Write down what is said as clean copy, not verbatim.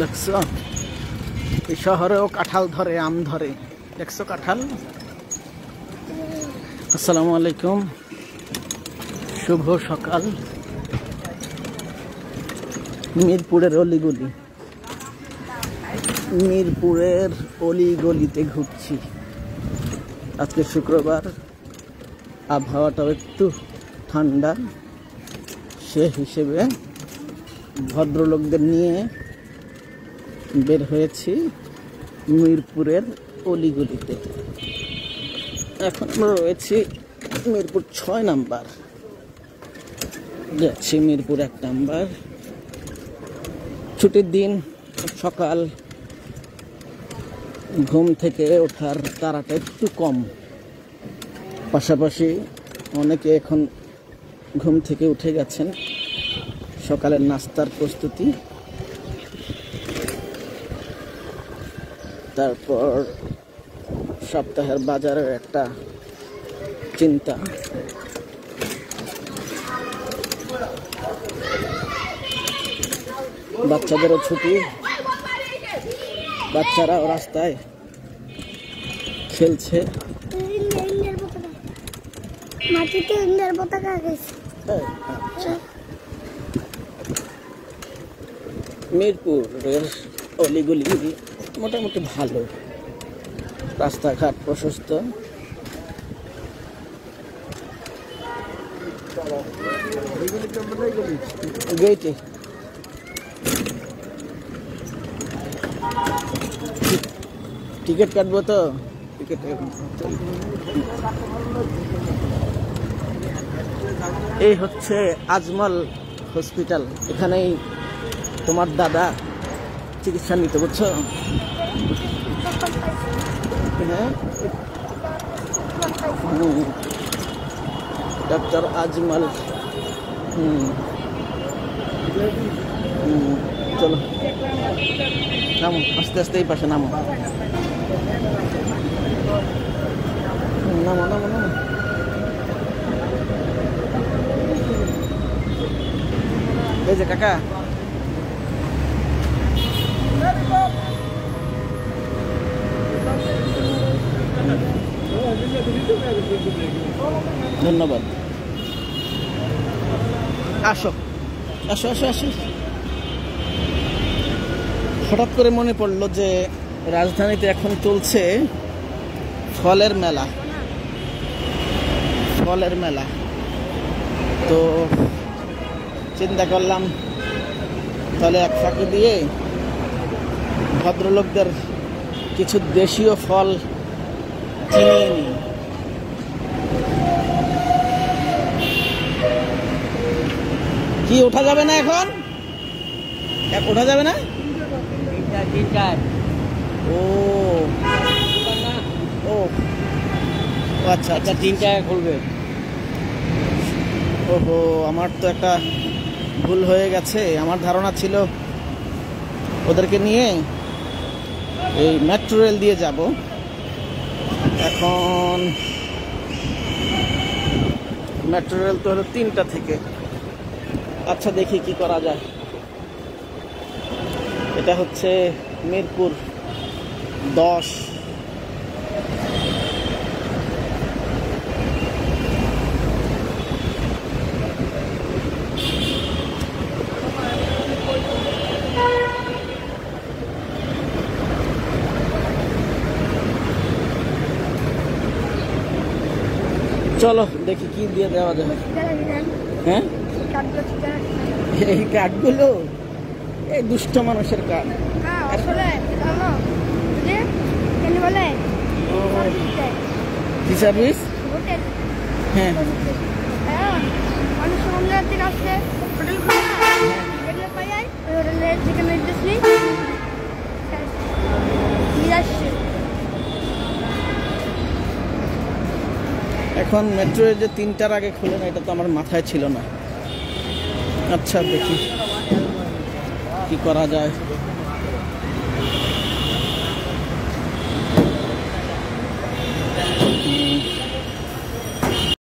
দেখছো এই শহরেও কাঁঠাল ধরে, আম ধরে। দেখছো কাঁঠাল। আসসালামু আলাইকুম, শুভ সকাল। মিরপুরের অলিগলি, মিরপুরের অলিগলিতে ঘুরছি। আজকে শুক্রবার, আবহাওয়াটাও একটু ঠান্ডা, সে হিসেবে ভদ্রলোকদের নিয়ে বের হয়েছি মিরপুরের অলিগলিতে। এখন আমরা রয়েছি মিরপুর 6 নাম্বার, যাচ্ছি মিরপুর 1 নাম্বার। ছুটির দিন, সকাল, ঘুম থেকে ওঠার তাড়াটা একটু কম, পাশাপাশি অনেকে এখন ঘুম থেকে উঠে গেছেন, সকালের নাস্তার প্রস্তুতি। তারপর সপ্তাহের বাজারের একটা চিন্তা। বাচ্চাদেরও ছুটি, বাচ্চারাও রাস্তায় খেলছে। মিরপুরের অলিগলি মোটামুটি ভালো, রাস্তাঘাট প্রশস্ত। গেইটে টিকিট কাটবো তো, টিকিট এই হচ্ছে আজমল হসপিটাল। এখানেই তোমার দাদা চিকিৎসা নিতে, বুঝছো? হ্যাঁ, ডক্টর আজমল। চলো নামো, আস্তে আস্তে এই পাশে নামো, নামো নামো নামো। এই যে কাকা, ধন্যবাদ। আসো আসো আসো আসো। হঠাৎ করে মনে পড়লো যে রাজধানীতে এখন চলছে ফলের মেলা, ফলের মেলা। তো চিন্তা করলাম তাহলে এক ফাঁকি দিয়ে ভদ্রলোকদের কিছু দেশীয় ফল কিনে নিই। কি ওঠা যাবে না এখন? ওঠা যাবে না? ও ও আচ্ছা আচ্ছা, 3 টাকা খুলবে। ওহো, আমার তো একটা ভুল হয়ে গেছে। আমার ধারণা ছিল ওদেরকে নিয়ে এই মেট্রো রেল দিয়ে যাব। এখন মেট্রো রেল তো হলো 3টা থেকে। আচ্ছা, দেখি কি করা যায়। এটা হচ্ছে মিরপুর 10। চলো দেখি কি দিয়ে দেওয়া যায়। হ্যাঁ, এই কার্ডগুলো এই দুষ্ট মানুষের কার্ড। কি সার্ভিস? হ্যাঁ, এখন মেট্রো যে 3টার আগে খুলে না, এটা তো আমার মাথায় ছিল না। আচ্ছা, দেখি কি করা যায়।